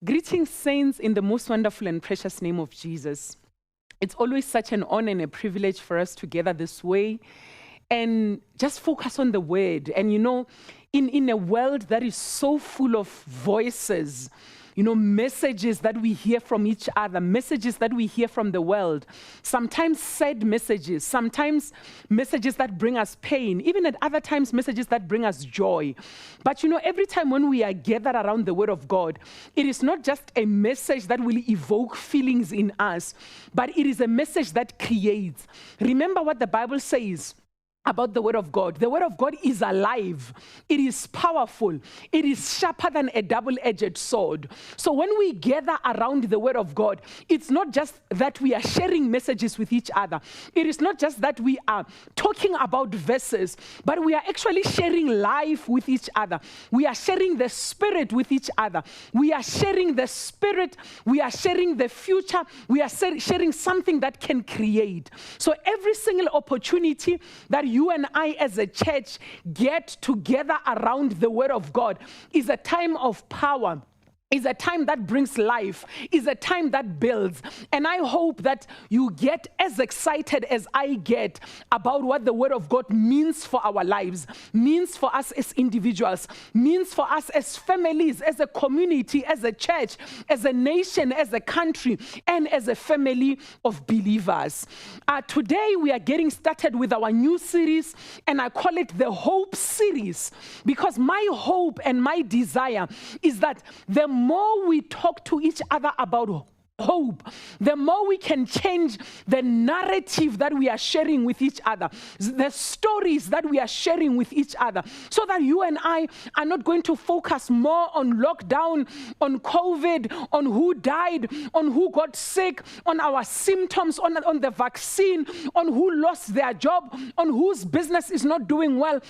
Greetings, saints, in the most wonderful and precious name of Jesus. It's always such an honor and a privilege for us to gather this way and just focus on the word. And in a world that is so full of voices, messages that we hear from each other, messages that we hear from the world, sometimes sad messages, sometimes messages that bring us pain, even at other times messages that bring us joy. But every time when we are gathered around the word of God, it is not just a message that will evoke feelings in us, but it is a message that creates. Remember what the Bible says about the word of God. The word of God is alive. It is powerful. It is sharper than a double-edged sword. So when we gather around the word of God, it's not just that we are sharing messages with each other. It is not just that we are talking about verses, but we are actually sharing life with each other. We are sharing the Spirit with each other. We are sharing the Spirit. We are sharing the future. We are sharing something that can create. So every single opportunity that you and I as a church get together around the word of God is a time of power, is a time that brings life, is a time that builds. And I hope that you get as excited as I get about what the word of God means for our lives, means for us as individuals, means for us as families, as a community, as a church, as a nation, as a country, and as a family of believers. Today we are getting started with our new series, and I call it the Hope Series, because my hope and my desire is that the more we talk to each other about hope, the more we can change the narrative that we are sharing with each other, the stories that we are sharing with each other, so that you and I are not going to focus more on lockdown, on COVID, on who died, on who got sick, on our symptoms, on the vaccine, on who lost their job, on whose business is not doing well.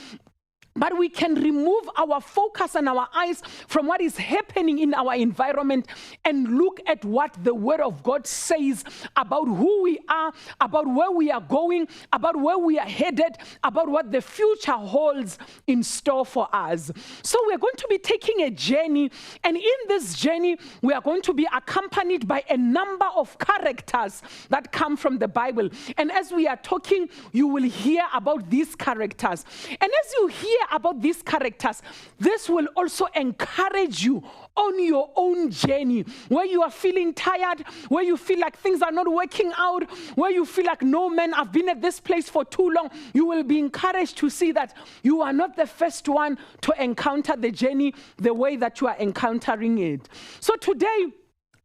But we can remove our focus and our eyes from what is happening in our environment and look at what the word of God says about who we are, about where we are going, about where we are headed, about what the future holds in store for us. So we're going to be taking a journey, and in this journey, we are going to be accompanied by a number of characters that come from the Bible. And as we are talking, you will hear about these characters. And as you hear about these characters, this will also encourage you on your own journey, where you are feeling tired, where you feel like things are not working out, where you feel like, no man, I've been at this place for too long. You will be encouraged to see that you are not the first one to encounter the journey the way that you are encountering it. So today,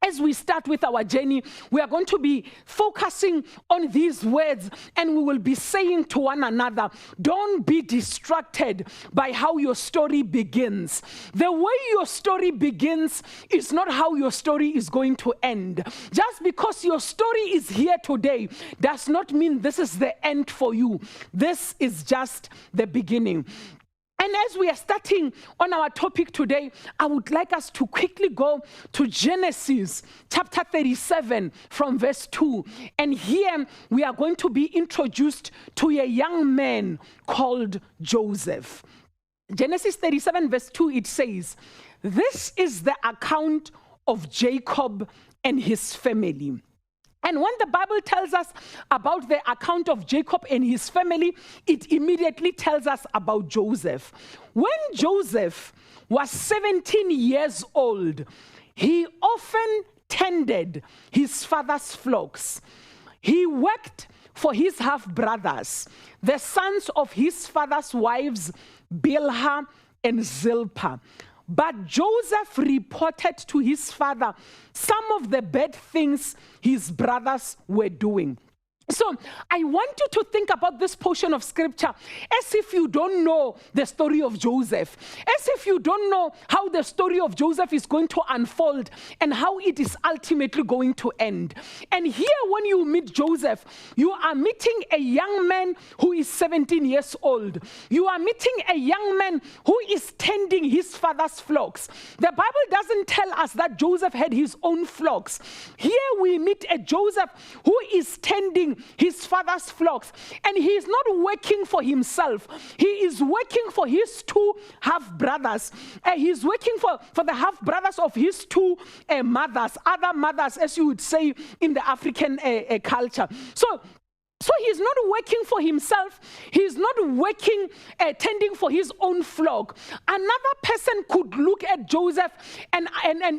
as we start with our journey, we are going to be focusing on these words, and we will be saying to one another, don't be distracted by how your story begins. The way your story begins is not how your story is going to end. Just because your story is here today does not mean this is the end for you. This is just the beginning. And as we are starting on our topic today, I would like us to quickly go to Genesis chapter 37 from verse 2. And here we are going to be introduced to a young man called Joseph. Genesis 37 verse 2, it says, "This is the account of Jacob and his family." And when the Bible tells us about the account of Jacob and his family, it immediately tells us about Joseph. When Joseph was 17 years old, he often tended his father's flocks. He worked for his half-brothers, the sons of his father's wives, Bilhah and Zilpah. But Joseph reported to his father some of the bad things his brothers were doing. So I want you to think about this portion of scripture as if you don't know the story of Joseph, as if you don't know how the story of Joseph is going to unfold and how it is ultimately going to end. And here when you meet Joseph, you are meeting a young man who is 17 years old. You are meeting a young man who is tending his father's flocks. The Bible doesn't tell us that Joseph had his own flocks. Here we meet a Joseph who is tending his father's flocks. And he is not working for himself. He is working for his two half-brothers. He's working for the half-brothers of his two mothers, other mothers, as you would say in the African culture. So he's not working for himself. He's not working, tending for his own flock. Another person could look at Joseph and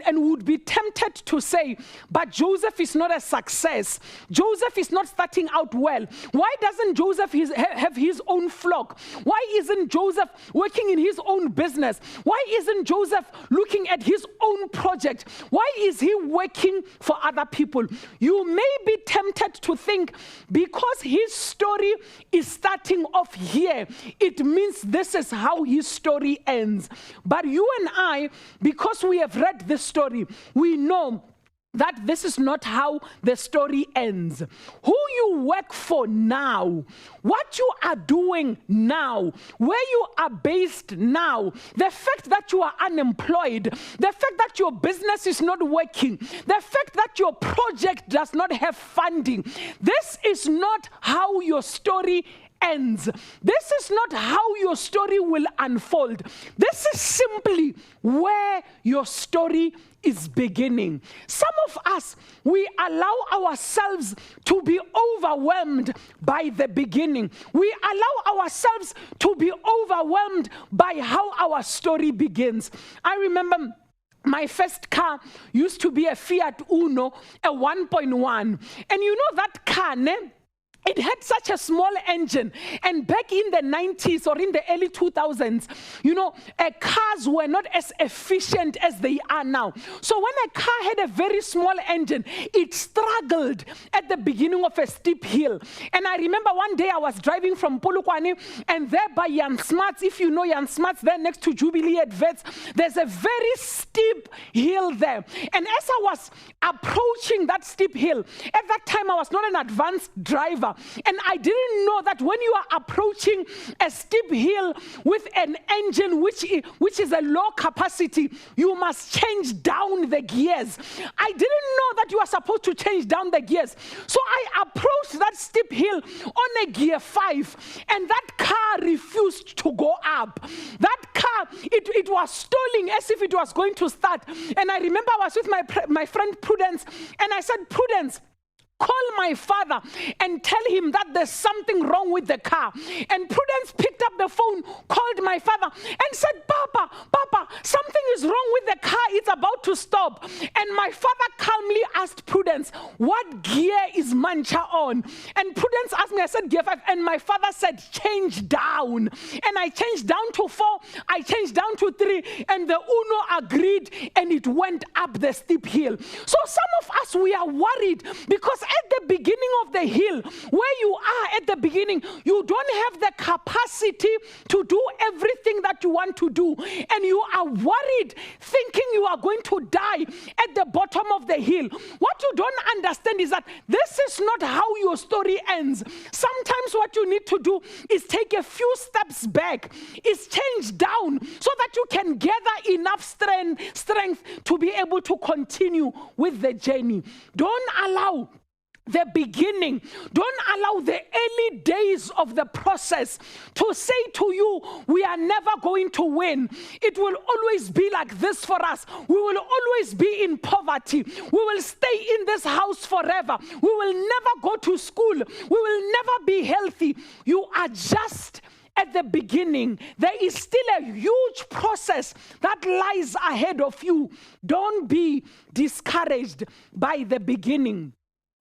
would be tempted to say, but Joseph is not a success. Joseph is not starting out well. Why doesn't Joseph have his own flock? Why isn't Joseph working in his own business? Why isn't Joseph looking at his own project? Why is he working for other people? You may be tempted to think, because his story is starting off here, it means this is how his story ends. But you and I, because we have read this story, we know that this is not how the story ends. Who you work for now, what you are doing now, where you are based now, the fact that you are unemployed, the fact that your business is not working, the fact that your project does not have funding, this is not how your story ends. This is not how your story will unfold. This is simply where your story is beginning. Some of us, we allow ourselves to be overwhelmed by the beginning. We allow ourselves to be overwhelmed by how our story begins. I remember my first car used to be a Fiat Uno, a 1.1. And you know that car, ne? It had such a small engine, and back in the 90s or in the early 2000s, you know, cars were not as efficient as they are now. So when a car had a very small engine, it struggled at the beginning of a steep hill. And I remember one day I was driving from Polokwane, and there by Jan Smuts, if you know Jan Smuts, there next to Jubilee at Vets, there's a very steep hill there. And as I was approaching that steep hill, at that time I was not an advanced driver. And I didn't know that when you are approaching a steep hill with an engine which is a low capacity, you must change down the gears. I didn't know that you are supposed to change down the gears. So I approached that steep hill on a gear 5, and that car refused to go up. That car, it was stalling as if it was going to start. And I remember I was with my friend Prudence, and I said, Prudence, call my father and tell him that there's something wrong with the car. And Prudence picked up the phone, called my father, and said, Papa, something is wrong with the car. It's about to stop. And my father calmly asked Prudence, what gear is Mancha on? And Prudence asked me, I said, gear 5. And my father said, change down. And I changed down to 4. I changed down to 3. And the Uno agreed, and it went up the steep hill. So some of us, we are worried because at the beginning of the hill, where you are at the beginning, you don't have the capacity to do everything that you want to do. And you are worried, thinking you are going to die at the bottom of the hill. What you don't understand is that this is not how your story ends. Sometimes what you need to do is take a few steps back, is change down so that you can gather enough strength to be able to continue with the journey. Don't allow the beginning, don't allow the early days of the process to say to you, we are never going to win. It will always be like this for us. We will always be in poverty. We will stay in this house forever. We will never go to school. We will never be healthy. You are just at the beginning. There is still a huge process that lies ahead of you. Don't be discouraged by the beginning.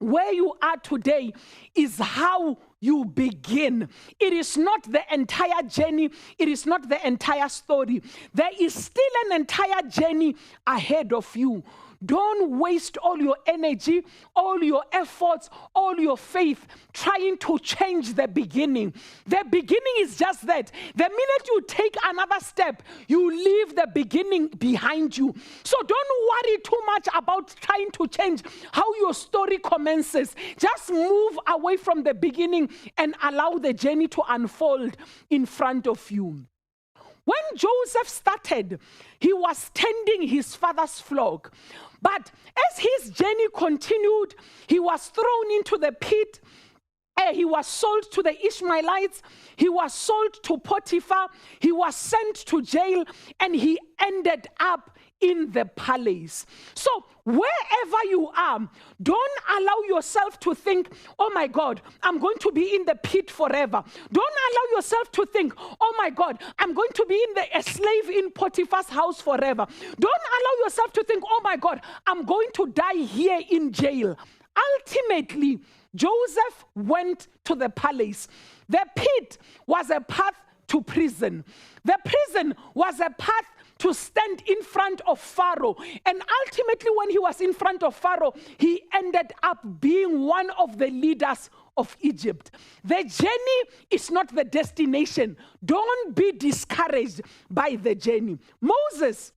Where you are today is how you begin. It is not the entire journey. It is not the entire story. There is still an entire journey ahead of you. Don't waste all your energy, all your efforts, all your faith trying to change the beginning. The beginning is just that. The minute you take another step, you leave the beginning behind you. So don't worry too much about trying to change how your story commences. Just move away from the beginning and allow the journey to unfold in front of you. When Joseph started, he was tending his father's flock. But as his journey continued, he was thrown into the pit. He was sold to the Ishmaelites. He was sold to Potiphar. He was sent to jail, and he ended up in the palace. So wherever you are, don't allow yourself to think, oh my God, I'm going to be in the pit forever. Don't allow yourself to think, oh my God, I'm going to be a slave in Potiphar's house forever. Don't allow yourself to think, oh my God, I'm going to die here in jail. Ultimately, Joseph went to the palace. The pit was a path to prison. The prison was a path to stand in front of Pharaoh. And ultimately, when he was in front of Pharaoh, he ended up being one of the leaders of Egypt. The journey is not the destination. Don't be discouraged by the journey. Moses,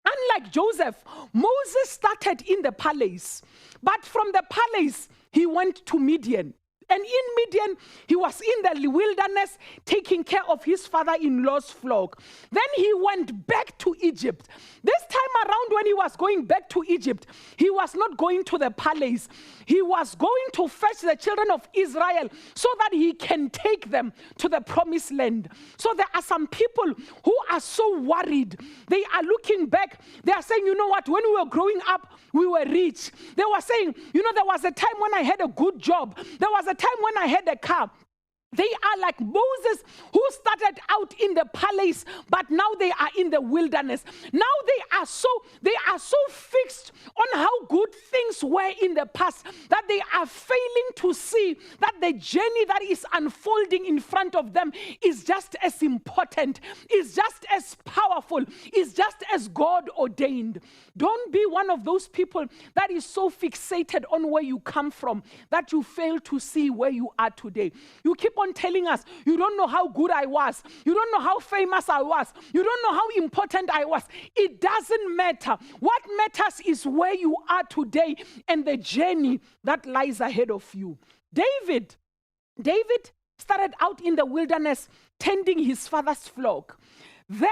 unlike Joseph, Moses started in the palace. But from the palace, he went to Midian. And in Midian, he was in the wilderness taking care of his father-in-law's flock. Then he went back to Egypt. This time around, when he was going back to Egypt, he was not going to the palace. He was going to fetch the children of Israel so that he can take them to the promised land. So there are some people who are so worried. They are looking back. They are saying, you know what, when we were growing up, we were rich. They were saying, you know, there was a time when I had a good job. There was a time when I had a car. They are like Moses, who started out in the palace, but now they are in the wilderness. Now they are so fixed on how good things were in the past that they are failing to see that the journey that is unfolding in front of them is just as important, is just as powerful, is just as God ordained. Don't be one of those people that is so fixated on where you come from that you fail to see where you are today. You keep on telling us, you don't know how good I was. You don't know how famous I was. You don't know how important I was. It doesn't matter. What matters is where you are today and the journey that lies ahead of you. David started out in the wilderness tending his father's flock. There,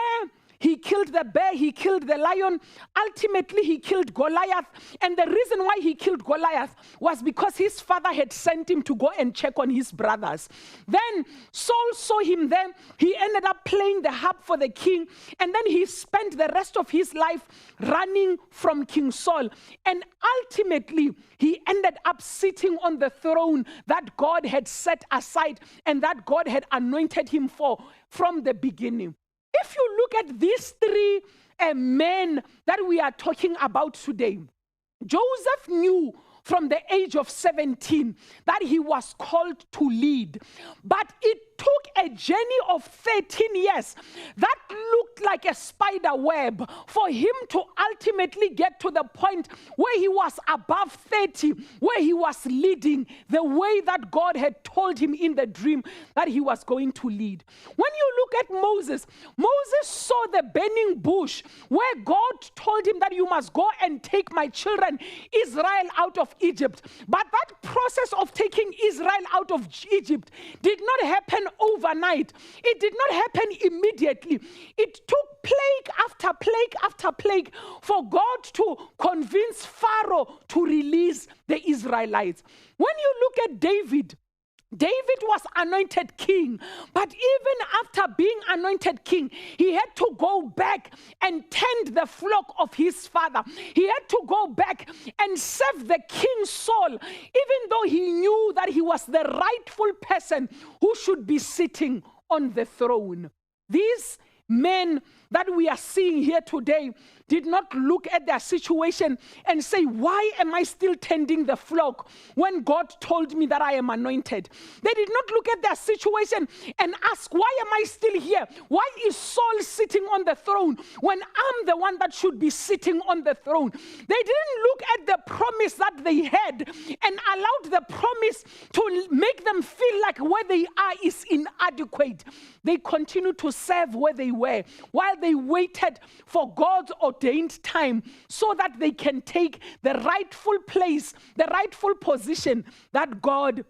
he killed the bear, he killed the lion. Ultimately, he killed Goliath. And the reason why he killed Goliath was because his father had sent him to go and check on his brothers. Then Saul saw him there. He ended up playing the harp for the king. And then he spent the rest of his life running from King Saul. And ultimately, he ended up sitting on the throne that God had set aside and that God had anointed him for from the beginning. If you look at these three men that we are talking about today, Joseph knew from the age of 17 that he was called to lead. But it took a journey of 13 years that looked like a spider web for him to ultimately get to the point where he was above 30, where he was leading the way that God had told him in the dream that he was going to lead. When you look at Moses, Moses saw the burning bush where God told him that you must go and take my children Israel out of Egypt. But that process of taking Israel out of Egypt did not happen overnight. It did not happen immediately. It took plague after plague after plague for God to convince Pharaoh to release the Israelites. When you look at David was anointed king, but even after being anointed king, he had to go back and tend the flock of his father. He had to go back and serve the king Saul, even though he knew that he was the rightful person who should be sitting on the throne. These men that we are seeing here today did not look at their situation and say, why am I still tending the flock when God told me that I am anointed? They did not look at their situation and ask, why am I still here? Why is Saul sitting on the throne when I'm the one that should be sitting on the throne? They didn't look at the promise that they had and allowed the promise to make them feel like where they are is inadequate. They continued to serve where they were while they waited for God's ordained time so that they can take the rightful place, the rightful position that God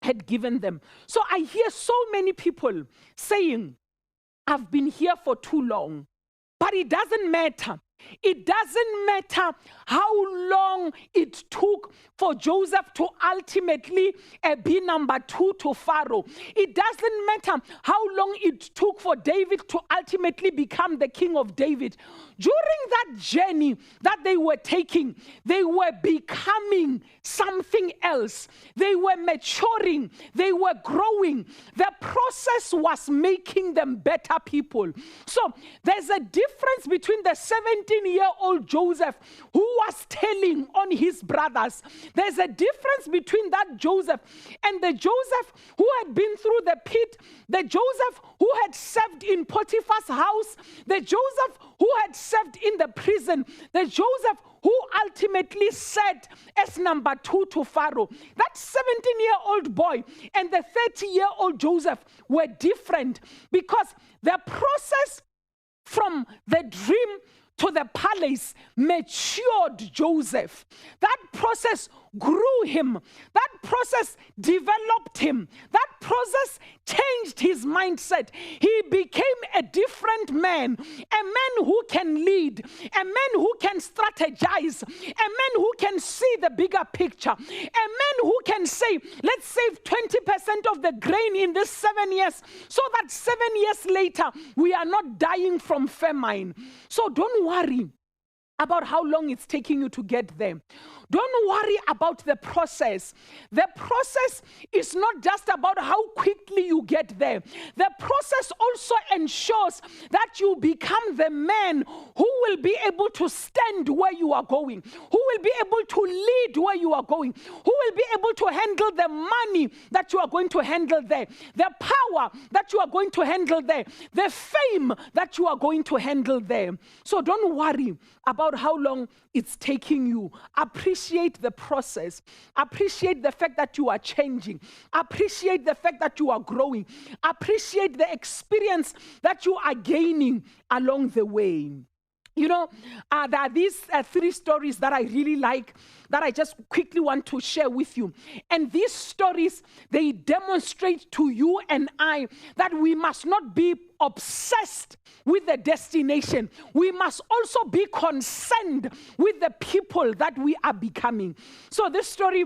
had given them. So I hear so many people saying, I've been here for too long. But it doesn't matter. It doesn't matter how long it took for Joseph to ultimately be number 2 to Pharaoh. It doesn't matter how long it took for David to ultimately become the king of David. During that journey that they were taking, they were becoming something else. They were maturing. They were growing. The process was making them better people. So there's a difference between the 17-year-old Joseph who was telling on his brothers. There's a difference between that Joseph and the Joseph who had been through the pit, the Joseph who had served in Potiphar's house, the Joseph who had served in the prison, the Joseph who ultimately said as number 2 to Pharaoh. That 17-year-old boy and the 30-year-old Joseph were different because the process from the dream to the palace matured Joseph. That process grew him. That process developed him. That process changed his mindset. He became a different man, a man who can lead, a man who can strategize, a man who can see the bigger picture, a man who can say, let's save 20% of the grain in this 7 years so that 7 years later we are not dying from famine. So don't worry about how long it's taking you to get there. Don't worry about the process. The process is not just about how quickly you get there. The process also ensures that you become the man who will be able to stand where you are going, who will be able to lead where you are going, who will be able to handle the money that you are going to handle there, the power that you are going to handle there, the fame that you are going to handle there. So don't worry about how long it's taking you. Appreciate the process. Appreciate the fact that you are changing. Appreciate the fact that you are growing. Appreciate the experience that you are gaining along the way. You know, there are these 3 stories that I really like that I just quickly want to share with you. And these stories, they demonstrate to you and I that we must not be obsessed with the destination. We must also be concerned with the people that we are becoming. So this story,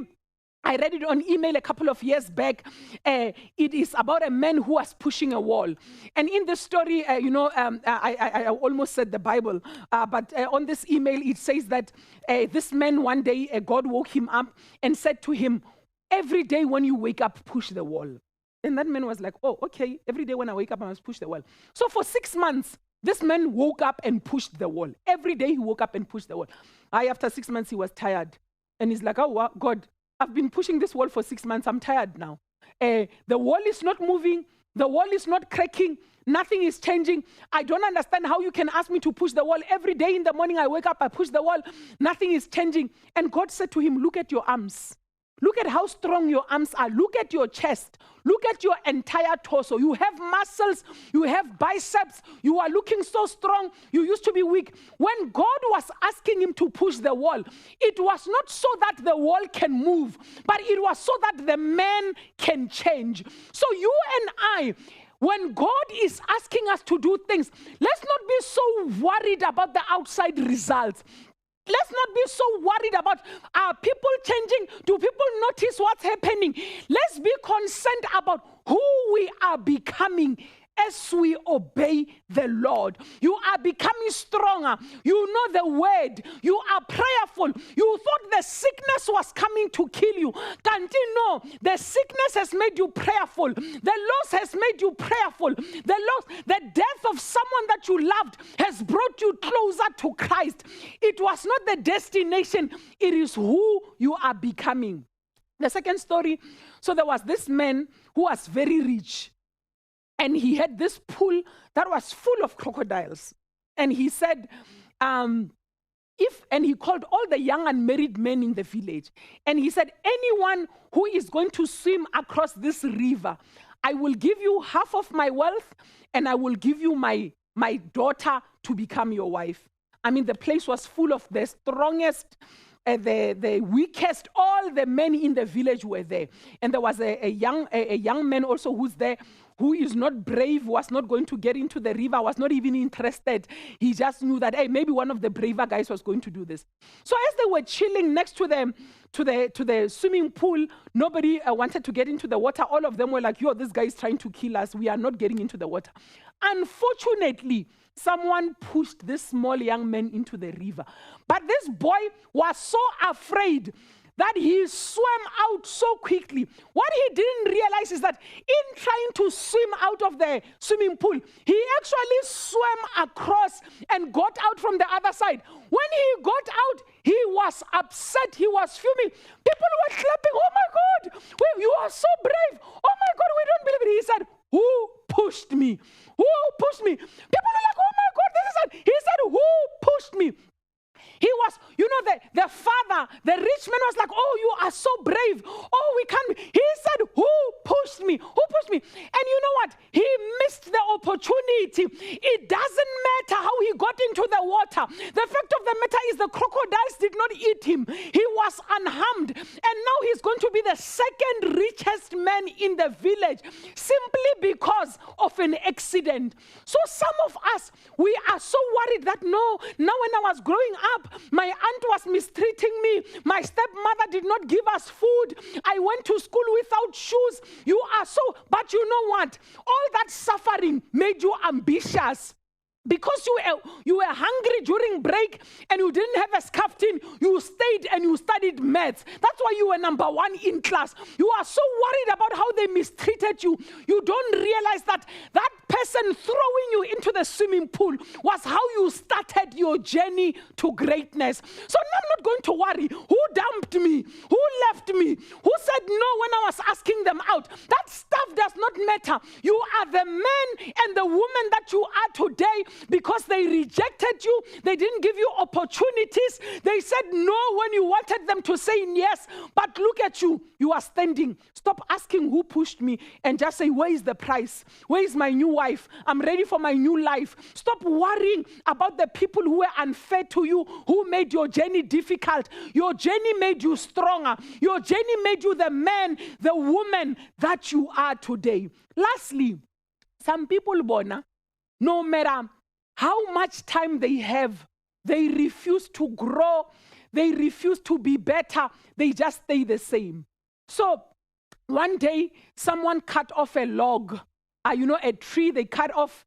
I read it on email a couple of years back. It is about a man who was pushing a wall. And in this story, I almost said the Bible, but on this email, it says that this man one day, God woke him up and said to him, every day when you wake up, push the wall. And that man was like, oh, okay, every day when I wake up, I must push the wall. So for 6 months, this man woke up and pushed the wall. Every day he woke up and pushed the wall. After 6 months, he was tired. And he's like, oh, God, I've been pushing this wall for 6 months. I'm tired now. The wall is not moving. The wall is not cracking. Nothing is changing. I don't understand how you can ask me to push the wall. Every day in the morning I wake up, I push the wall. Nothing is changing. And God said to him, look at your arms. Look at how strong your arms are. Look at your chest. Look at your entire torso. You have muscles. You have biceps. You are looking so strong. You used to be weak. When God was asking him to push the wall, it was not so that the wall can move, but it was so that the man can change. So you and I, when God is asking us to do things, let's not be so worried about the outside results. Let's not be so worried about are people changing? Do people notice what's happening? Let's be concerned about who we are becoming as we obey the Lord. You are becoming stronger. You know the word. You are prayerful. You thought the sickness was coming to kill you. Can't you know? The sickness has made you prayerful. The loss has made you prayerful. The death of someone that you loved has brought you closer to Christ. It was not the destination. It is who you are becoming. The second story, so there was this man who was very rich. And he had this pool that was full of crocodiles. And he said, and he called all the young unmarried men in the village. And he said, anyone who is going to swim across this river, I will give you half of my wealth and I will give you my daughter to become your wife. I mean, the place was full of the strongest, the weakest, all the men in the village were there. And there was a young man also who's there who is not brave, was not going to get into the river, was not even interested. He just knew that, hey, maybe one of the braver guys was going to do this. So as they were chilling next to them, to the swimming pool, nobody wanted to get into the water. All of them were like, yo, this guy is trying to kill us. We are not getting into the water. Unfortunately, someone pushed this small young man into the river. But this boy was so afraid that he swam out so quickly. What he didn't realize is that in trying to swim out of the swimming pool, he actually swam across and got out from the other side. When he got out, he was upset. He was fuming. People were clapping. Oh my God, you are so brave. Oh my God, we don't believe it. He said, who pushed me? Who pushed me? People were like, oh my God, this is it. He said, who pushed me? He was, the father, the rich man was like, oh, you are so brave. Oh, we can't. He said, who pushed me? Who pushed me? And you know what? He missed the opportunity. It doesn't matter how he got into the water. The fact of the matter is the crocodiles did not eat him. He was unharmed. And now he's going to be the second richest man in the village simply because of an accident. So some of us, we are so worried that now when I was growing up, my aunt was mistreating me. My stepmother did not give us food. I went to school without shoes. You are so, but you know what? All that suffering made you ambitious. Because you were hungry during break and you didn't have a scaffolding, you stayed and you studied maths. That's why you were number one in class. You are so worried about how they mistreated you. You don't realize that that person throwing you into the swimming pool was how you started your journey to greatness. So I'm not going to worry. Who dumped me? Who left me? Who said no when I was asking them out? That stuff does not matter. You are the man and the woman that you are today because they rejected you. They didn't give you opportunities. They said no when you wanted them to say yes. But look at you. You are standing. Stop asking who pushed me and just say, where is the price? Where is my new wife? I'm ready for my new life. Stop worrying about the people who were unfair to you, who made your journey difficult. Your journey made you stronger. Your journey made you the man, the woman that you are today. Lastly, some people, Bona, no matter how much time they have, they refuse to grow. They refuse to be better. They just stay the same. So one day, someone cut off a log. A tree, they cut off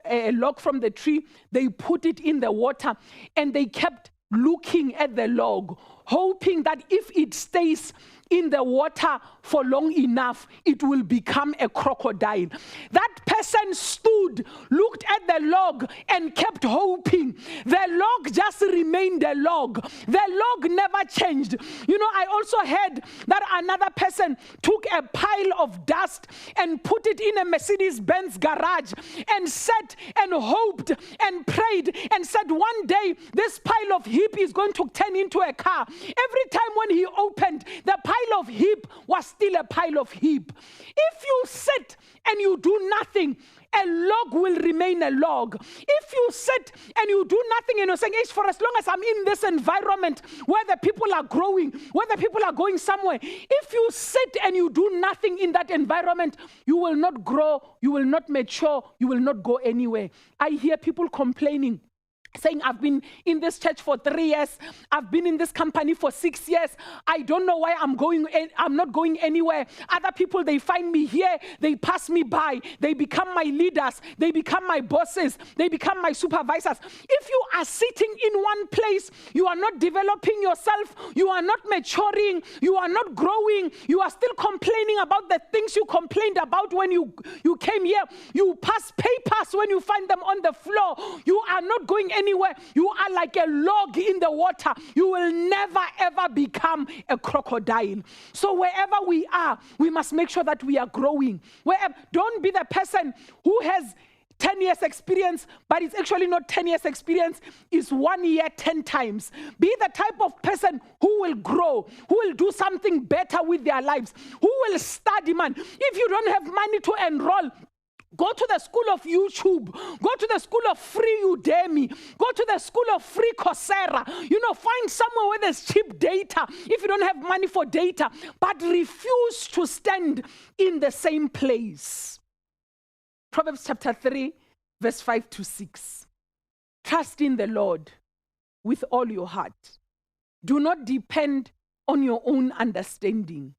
a log from the tree. They put it in the water and they kept looking at the log, hoping that if it stays in the water for long enough, it will become a crocodile. That person stood, looked at the log, and kept hoping. The log just remained a log. The log never changed. I also heard that another person took a pile of dust and put it in a Mercedes-Benz garage and sat and hoped and prayed and said, one day this pile of heap is going to turn into a car. Every time when he opened, the pile of heap was still a pile of heap. If you sit and you do nothing, a log will remain a log. If you sit and you do nothing and you're saying, for as long as I'm in this environment where the people are growing, where the people are going somewhere, if you sit and you do nothing in that environment, you will not grow, you will not mature, you will not go anywhere. I hear people complaining, saying, I've been in this church for 3 years. I've been in this company for 6 years. I don't know why I'm not going anywhere. Other people, they find me here. They pass me by. They become my leaders. They become my bosses. They become my supervisors. If you are sitting in one place, you are not developing yourself. You are not maturing. You are not growing. You are still complaining about the things you complained about when you came here. You pass papers when you find them on the floor. You are not going anywhere. You are like a log in the water. You will never ever become a crocodile. So wherever we are, we must make sure that we are growing. Don't be the person who has 10 years experience, but it's actually not 10 years experience, it's 1 year 10 times. Be the type of person who will grow, who will do something better with their lives, who will study, man. If you don't have money to enroll, go to the school of YouTube. Go to the school of free Udemy. Go to the school of free Coursera. Find somewhere where there's cheap data if you don't have money for data. But refuse to stand in the same place. Proverbs chapter 3, verse 5 to 6. Trust in the Lord with all your heart. Do not depend on your own understanding.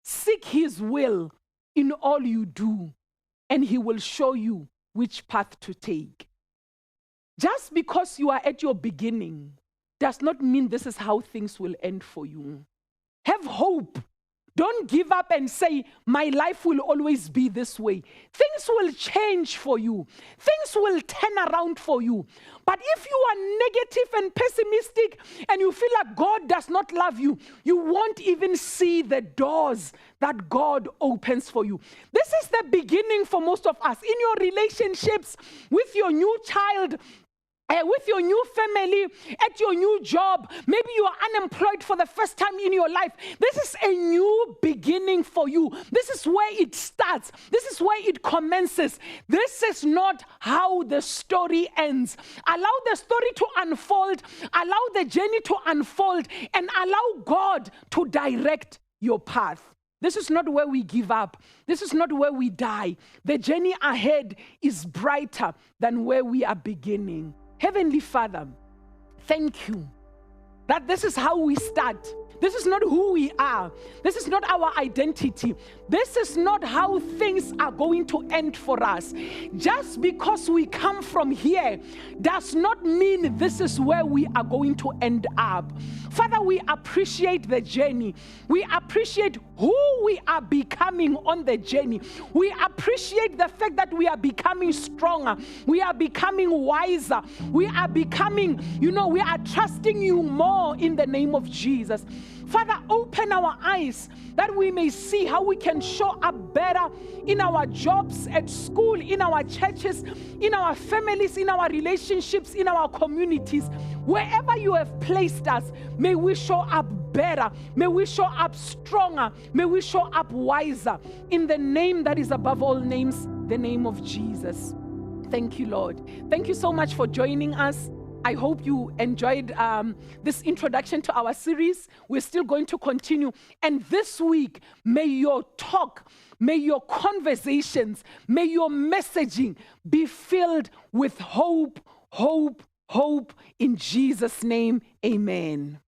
Seek his will in all you do, and he will show you which path to take. Just because you are at your beginning does not mean this is how things will end for you. Have hope. Don't give up and say, my life will always be this way. Things will change for you. Things will turn around for you. But if you are negative and pessimistic and you feel like God does not love you, you won't even see the doors that God opens for you. This is the beginning for most of us. In your relationships, with your new child, with your new family, at your new job, maybe you are unemployed for the first time in your life. This is a new beginning for you. This is where it starts. This is where it commences. This is not how the story ends. Allow the story to unfold. Allow the journey to unfold, and allow God to direct your path. This is not where we give up. This is not where we die. The journey ahead is brighter than where we are beginning. Heavenly Father, thank you that this is how we start. This is not who we are. This is not our identity. This is not how things are going to end for us. Just because we come from here does not mean this is where we are going to end up. Father, we appreciate the journey. We appreciate who we are becoming on the journey. We appreciate the fact that we are becoming stronger. We are becoming wiser. We are becoming, we are trusting you more in the name of Jesus. Father, open our eyes that we may see how we can show up better in our jobs, at school, in our churches, in our families, in our relationships, in our communities. Wherever you have placed us, may we show up better. May we show up stronger. May we show up wiser. In the name that is above all names, the name of Jesus. Thank you, Lord. Thank you so much for joining us. I hope you enjoyed this introduction to our series. We're still going to continue. And this week, may your talk, may your conversations, may your messaging be filled with hope, hope, hope. In Jesus' name, amen.